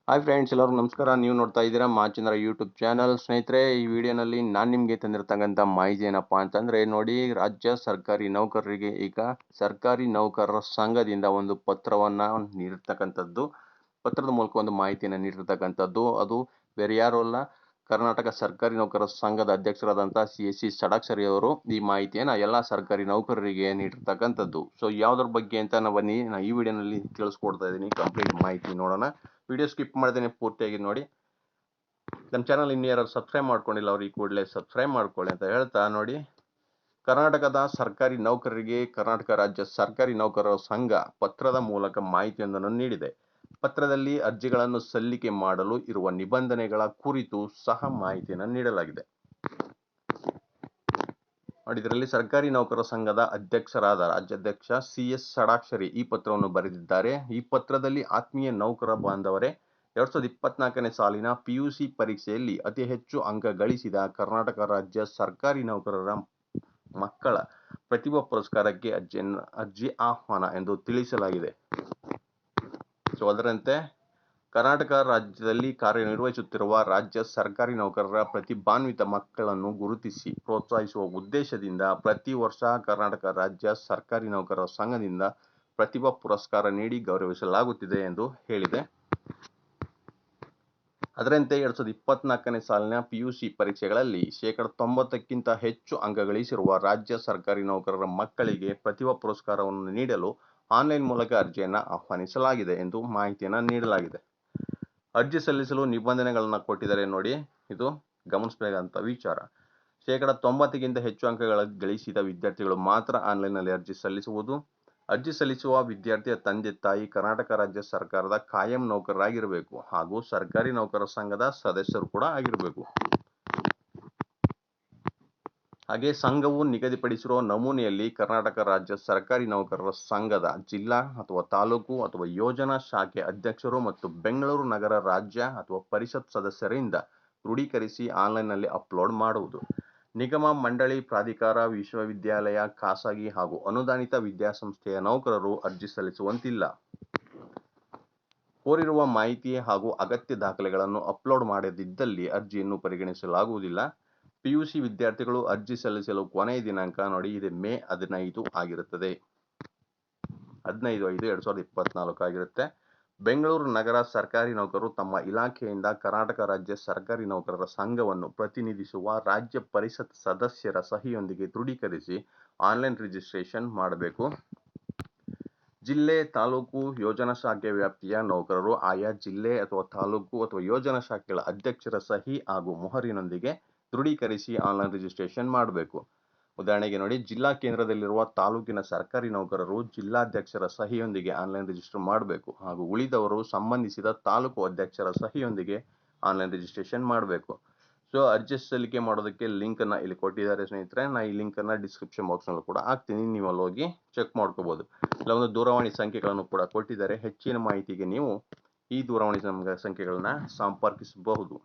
Hi friends, ಎಲ್ಲರಿಗೂ ನಮಸ್ಕಾರ. ನೀವು ನೋಡ್ತಾ ಇದ್ದೀರಾ ಮಾಚಂದ್ರ ಯೂಟ್ಯೂಬ್ ಚಾನಲ್. ಸ್ನೇಹಿತರೆ, ಈ ವಿಡಿಯೋನಲ್ಲಿ ನಾನು ನಿಮಗೆ ತಂದಿರತಕ್ಕಂಥ ಮಾಹಿತಿ ಏನಪ್ಪಾ ಅಂತಂದರೆ, ನೋಡಿ, ರಾಜ್ಯ ಸರ್ಕಾರಿ ನೌಕರರಿಗೆ ಈಗ ಸರ್ಕಾರಿ ನೌಕರರ ಸಂಘದಿಂದ ಒಂದು ಪತ್ರವನ್ನು ನೀಡಿರ್ತಕ್ಕಂಥದ್ದು. ಪತ್ರದ ಮೂಲಕ ಒಂದು ಮಾಹಿತಿಯನ್ನು ನೀಡಿರ್ತಕ್ಕಂಥದ್ದು. ಅದು ಬೇರೆ ಯಾರು ಅಲ್ಲ, ಕರ್ನಾಟಕ ಸರ್ಕಾರಿ ನೌಕರರ ಸಂಘದ ಅಧ್ಯಕ್ಷರಾದಂಥ CSC ಷಡಾಕ್ಷರಿ ಅವರು ಈ ಮಾಹಿತಿಯನ್ನು ಎಲ್ಲ ಸರ್ಕಾರಿ ನೌಕರರಿಗೆ ನೀಡಿರ್ತಕ್ಕಂಥದ್ದು. ಸೊ ಯಾವುದ್ರ ಬಗ್ಗೆ ಅಂತ ಬನ್ನಿ ನಾನು ಈ ವಿಡಿಯೋನಲ್ಲಿ ತಿಳಿಸ್ಕೊಡ್ತಾ ಇದ್ದೀನಿ. ಕಂಪ್ಲೀಟ್ ಮಾಹಿತಿ ನೋಡೋಣ. ವಿಡಿಯೋ ಸ್ಕಿಪ್ ಮಾಡ್ದೇನೆ ಪೂರ್ತಿಯಾಗಿ ನೋಡಿ. ನಮ್ಮ ಚಾನಲ್ ಇನ್ನೂ ಯಾರು ಸಬ್ಸ್ಕ್ರೈಬ್ ಮಾಡ್ಕೊಂಡಿಲ್ಲ ಅವ್ರು ಈ ಕೂಡಲೇ ಸಬ್ಸ್ಕ್ರೈಬ್ ಮಾಡ್ಕೊಳ್ಳಿ ಅಂತ ಹೇಳ್ತಾ, ನೋಡಿ, ಕರ್ನಾಟಕದ ಸರ್ಕಾರಿ ನೌಕರರಿಗೆ ಕರ್ನಾಟಕ ರಾಜ್ಯ ಸರ್ಕಾರಿ ನೌಕರರ ಸಂಘ ಪತ್ರದ ಮೂಲಕ ಮಾಹಿತಿಯೊಂದನ್ನು ನೀಡಿದೆ. ಪತ್ರದಲ್ಲಿ ಅರ್ಜಿಗಳನ್ನು ಸಲ್ಲಿಕೆ ಮಾಡಲು ಇರುವ ನಿಬಂಧನೆಗಳ ಕುರಿತು ಸಹ ಮಾಹಿತಿಯನ್ನು ನೀಡಲಾಗಿದೆ. ನೋಡಿ, ಇದರಲ್ಲಿ ಸರ್ಕಾರಿ ನೌಕರರ ಸಂಘದ ಅಧ್ಯಕ್ಷರಾದ ರಾಜ್ಯಾಧ್ಯಕ್ಷ CS ಷಡಾಕ್ಷರಿ ಈ ಪತ್ರವನ್ನು ಬರೆದಿದ್ದಾರೆ. ಈ ಪತ್ರದಲ್ಲಿ ಆತ್ಮೀಯ ನೌಕರ ಬಾಂಧವರೇ, 2024ನೇ ಸಾಲಿನ PUC ಪರೀಕ್ಷೆಯಲ್ಲಿ ಅತಿ ಹೆಚ್ಚು ಅಂಕ ಗಳಿಸಿದ ಕರ್ನಾಟಕ ರಾಜ್ಯ ಸರ್ಕಾರಿ ನೌಕರರ ಮಕ್ಕಳ ಪ್ರತಿಭಾ ಪುರಸ್ಕಾರಕ್ಕೆ ಅರ್ಜಿ ಆಹ್ವಾನ ಎಂದು ತಿಳಿಸಲಾಗಿದೆ. ಸೊ ಅದರಂತೆ ಕರ್ನಾಟಕ ರಾಜ್ಯದಲ್ಲಿ ಕಾರ್ಯನಿರ್ವಹಿಸುತ್ತಿರುವ ರಾಜ್ಯ ಸರ್ಕಾರಿ ನೌಕರರ ಪ್ರತಿಭಾನ್ವಿತ ಮಕ್ಕಳನ್ನು ಗುರುತಿಸಿ ಪ್ರೋತ್ಸಾಹಿಸುವ ಉದ್ದೇಶದಿಂದ ಪ್ರತಿ ವರ್ಷ ಕರ್ನಾಟಕ ರಾಜ್ಯ ಸರ್ಕಾರಿ ನೌಕರರ ಸಂಘದಿಂದ ಪ್ರತಿಭಾ ಪುರಸ್ಕಾರ ನೀಡಿ ಗೌರವಿಸಲಾಗುತ್ತಿದೆ ಎಂದು ಹೇಳಿದೆ. ಅದರಂತೆ 2024ನೇ ಸಾಲಿನ PUC ಪರೀಕ್ಷೆಗಳಲ್ಲಿ 90%ಕ್ಕಿಂತ ಹೆಚ್ಚು ಅಂಕ ಗಳಿಸಿರುವ ರಾಜ್ಯ ಸರ್ಕಾರಿ ನೌಕರರ ಮಕ್ಕಳಿಗೆ ಪ್ರತಿಭಾ ಪುರಸ್ಕಾರವನ್ನು ನೀಡಲು ಆನ್ಲೈನ್ ಮೂಲಕ ಅರ್ಜಿಯನ್ನು ಆಹ್ವಾನಿಸಲಾಗಿದೆ ಎಂದು ಮಾಹಿತಿಯನ್ನು ನೀಡಲಾಗಿದೆ. ಅರ್ಜಿ ಸಲ್ಲಿಸಲು ನಿಬಂಧನೆಗಳನ್ನು ಕೊಟ್ಟಿದ್ದಾರೆ. ನೋಡಿ, ಇದು ಗಮನಿಸಬೇಕಾದಂಥ ವಿಚಾರ. 90%ಕ್ಕಿಂತ ಹೆಚ್ಚು ಅಂಕಗಳ ಗಳಿಸಿದ ವಿದ್ಯಾರ್ಥಿಗಳು ಮಾತ್ರ ಆನ್ಲೈನ್ನಲ್ಲಿ ಅರ್ಜಿ ಸಲ್ಲಿಸುವುದು. ಅರ್ಜಿ ಸಲ್ಲಿಸುವ ವಿದ್ಯಾರ್ಥಿಯ ತಂದೆ ತಾಯಿ ಕರ್ನಾಟಕ ರಾಜ್ಯ ಸರ್ಕಾರದ ಕಾಯಂ ನೌಕರರಾಗಿರಬೇಕು ಹಾಗೂ ಸರ್ಕಾರಿ ನೌಕರರ ಸಂಘದ ಸದಸ್ಯರು ಕೂಡ ಆಗಿರಬೇಕು. ಹಾಗೆ ಸಂಘವು ನಿಗದಿಪಡಿಸಿರುವ ನಮೂನೆಯಲ್ಲಿ ಕರ್ನಾಟಕ ರಾಜ್ಯ ಸರ್ಕಾರಿ ನೌಕರರ ಸಂಘದ ಜಿಲ್ಲಾ ಅಥವಾ ತಾಲೂಕು ಅಥವಾ ಯೋಜನಾ ಶಾಖೆ ಅಧ್ಯಕ್ಷರು ಮತ್ತು ಬೆಂಗಳೂರು ನಗರ ರಾಜ್ಯ ಅಥವಾ ಪರಿಷತ್ ಸದಸ್ಯರಿಂದ ದೃಢೀಕರಿಸಿ ಆನ್ಲೈನ್ನಲ್ಲಿ ಅಪ್ಲೋಡ್ ಮಾಡುವುದು. ನಿಗಮ, ಮಂಡಳಿ, ಪ್ರಾಧಿಕಾರ, ವಿಶ್ವವಿದ್ಯಾಲಯ, ಖಾಸಗಿ ಹಾಗೂ ಅನುದಾನಿತ ವಿದ್ಯಾಸಂಸ್ಥೆಯ ನೌಕರರು ಅರ್ಜಿ ಸಲ್ಲಿಸುವಂತಿಲ್ಲ. ಕೋರಿರುವ ಮಾಹಿತಿ ಹಾಗೂ ಅಗತ್ಯ ದಾಖಲೆಗಳನ್ನು ಅಪ್ಲೋಡ್ ಮಾಡದಿದ್ದಲ್ಲಿ ಅರ್ಜಿಯನ್ನು ಪರಿಗಣಿಸಲಾಗುವುದಿಲ್ಲ. PUC ವಿದ್ಯಾರ್ಥಿಗಳು ಅರ್ಜಿ ಸಲ್ಲಿಸಲು ಕೊನೆಯ ದಿನಾಂಕ, ನೋಡಿ, ಇದು ಮೇ 15 ಆಗಿರುತ್ತದೆ. 15/5/2024 ಆಗಿರುತ್ತೆ. ಬೆಂಗಳೂರು ನಗರ ಸರ್ಕಾರಿ ನೌಕರರು ತಮ್ಮ ಇಲಾಖೆಯಿಂದ ಕರ್ನಾಟಕ ರಾಜ್ಯ ಸರ್ಕಾರಿ ನೌಕರರ ಸಂಘವನ್ನು ಪ್ರತಿನಿಧಿಸುವ ರಾಜ್ಯ ಪರಿಷತ್ ಸದಸ್ಯರ ಸಹಿಯೊಂದಿಗೆ ದೃಢೀಕರಿಸಿ ಆನ್ಲೈನ್ ರಿಜಿಸ್ಟ್ರೇಷನ್ ಮಾಡಬೇಕು. ಜಿಲ್ಲೆ, ತಾಲೂಕು, ಯೋಜನಾ ಶಾಖೆ ವ್ಯಾಪ್ತಿಯ ನೌಕರರು ಆಯಾ ಜಿಲ್ಲೆ ಅಥವಾ ತಾಲೂಕು ಅಥವಾ ಯೋಜನಾ ಶಾಖೆಗಳ ಅಧ್ಯಕ್ಷರ ಸಹಿ ಹಾಗೂ ಮೊಹರಿನೊಂದಿಗೆ ದೃಢೀಕರಿಸಿ ಆನ್ಲೈನ್ ರಿಜಿಸ್ಟ್ರೇಷನ್ ಮಾಡಬೇಕು. ಉದಾಹರಣೆಗೆ ನೋಡಿ, ಜಿಲ್ಲಾ ಕೇಂದ್ರದಲ್ಲಿರುವ ತಾಲೂಕಿನ ಸರ್ಕಾರಿ ನೌಕರರು ಜಿಲ್ಲಾಧ್ಯಕ್ಷರ ಸಹಿಯೊಂದಿಗೆ ಆನ್ಲೈನ್ ರಿಜಿಸ್ಟರ್ ಮಾಡಬೇಕು ಹಾಗೂ ಉಳಿದವರು ಸಂಬಂಧಿಸಿದ ತಾಲೂಕು ಅಧ್ಯಕ್ಷರ ಸಹಿಯೊಂದಿಗೆ ಆನ್ಲೈನ್ ರಿಜಿಸ್ಟ್ರೇಷನ್ ಮಾಡಬೇಕು. ಸೊ ಅರ್ಜಿ ಸಲ್ಲಿಕೆ ಮಾಡೋದಕ್ಕೆ ಲಿಂಕನ್ನು ಇಲ್ಲಿ ಕೊಟ್ಟಿದ್ದಾರೆ ಸ್ನೇಹಿತರೆ. ನಾನು ಈ ಲಿಂಕನ್ನು ಡಿಸ್ಕ್ರಿಪ್ಷನ್ ಬಾಕ್ಸ್ನಲ್ಲೂ ಕೂಡ ಹಾಕ್ತೀನಿ, ನೀವು ಅಲ್ಲಿ ಹೋಗಿ ಚೆಕ್ ಮಾಡ್ಕೋಬೋದು. ಇಲ್ಲ ಒಂದು ದೂರವಾಣಿ ಸಂಖ್ಯೆಗಳನ್ನು ಕೂಡ ಕೊಟ್ಟಿದ್ದಾರೆ. ಹೆಚ್ಚಿನ ಮಾಹಿತಿಗೆ ನೀವು ಈ ದೂರವಾಣಿ ಸಂಖ್ಯೆಗಳನ್ನ ಸಂಪರ್ಕಿಸಬಹುದು.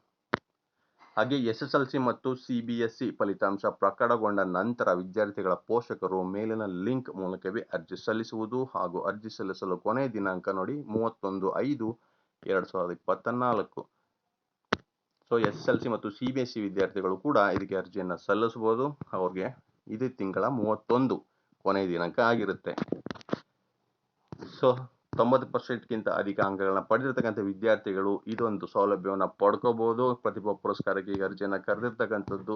ಹಾಗೆ SSLC ಮತ್ತು CBSE ಫಲಿತಾಂಶ ಪ್ರಕಟಗೊಂಡ ನಂತರ ವಿದ್ಯಾರ್ಥಿಗಳ ಪೋಷಕರು ಮೇಲಿನ ಲಿಂಕ್ ಮೂಲಕವೇ ಅರ್ಜಿ ಸಲ್ಲಿಸುವುದು ಹಾಗೂ ಅರ್ಜಿ ಸಲ್ಲಿಸಲು ಕೊನೆಯ ದಿನಾಂಕ, ನೋಡಿ, 31/5/2024. ಸೊ SSLC ಮತ್ತು CBSE ವಿದ್ಯಾರ್ಥಿಗಳು ಕೂಡ ಇದಕ್ಕೆ ಅರ್ಜಿಯನ್ನು ಸಲ್ಲಿಸಬಹುದು. ಅವ್ರಿಗೆ ಇದೇ ತಿಂಗಳ 31 ಕೊನೆಯ ದಿನಾಂಕ ಆಗಿರುತ್ತೆ. ಸೊ 90%ಕ್ಕಿಂತ ಅಧಿಕ ಅಂಕಗಳನ್ನ ಪಡೆದಿರ್ತಕ್ಕಂಥ ವಿದ್ಯಾರ್ಥಿಗಳು ಇದೊಂದು ಸೌಲಭ್ಯವನ್ನು ಪಡ್ಕೋಬಹುದು. ಪ್ರತಿಭಾ ಪುರಸ್ಕಾರಕ್ಕೆ ಈಗ ಅರ್ಜಿಯನ್ನು ಕರೆದಿರ್ತಕ್ಕಂಥದ್ದು.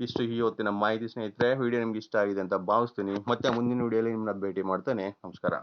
ಇಷ್ಟು ಈ ಹೊತ್ತಿನ ಮಾಹಿತಿ ಸ್ನೇಹಿತರೆ. ವಿಡಿಯೋ ನಿಮ್ಗೆ ಇಷ್ಟ ಆಗಿದೆ ಅಂತ ಭಾವಿಸ್ತೀನಿ. ಮತ್ತೆ ಮುಂದಿನ ವಿಡಿಯೋಲಿ ನಿಮ್ಮನ್ನ ಭೇಟಿ ಮಾಡ್ತೇನೆ. ನಮಸ್ಕಾರ.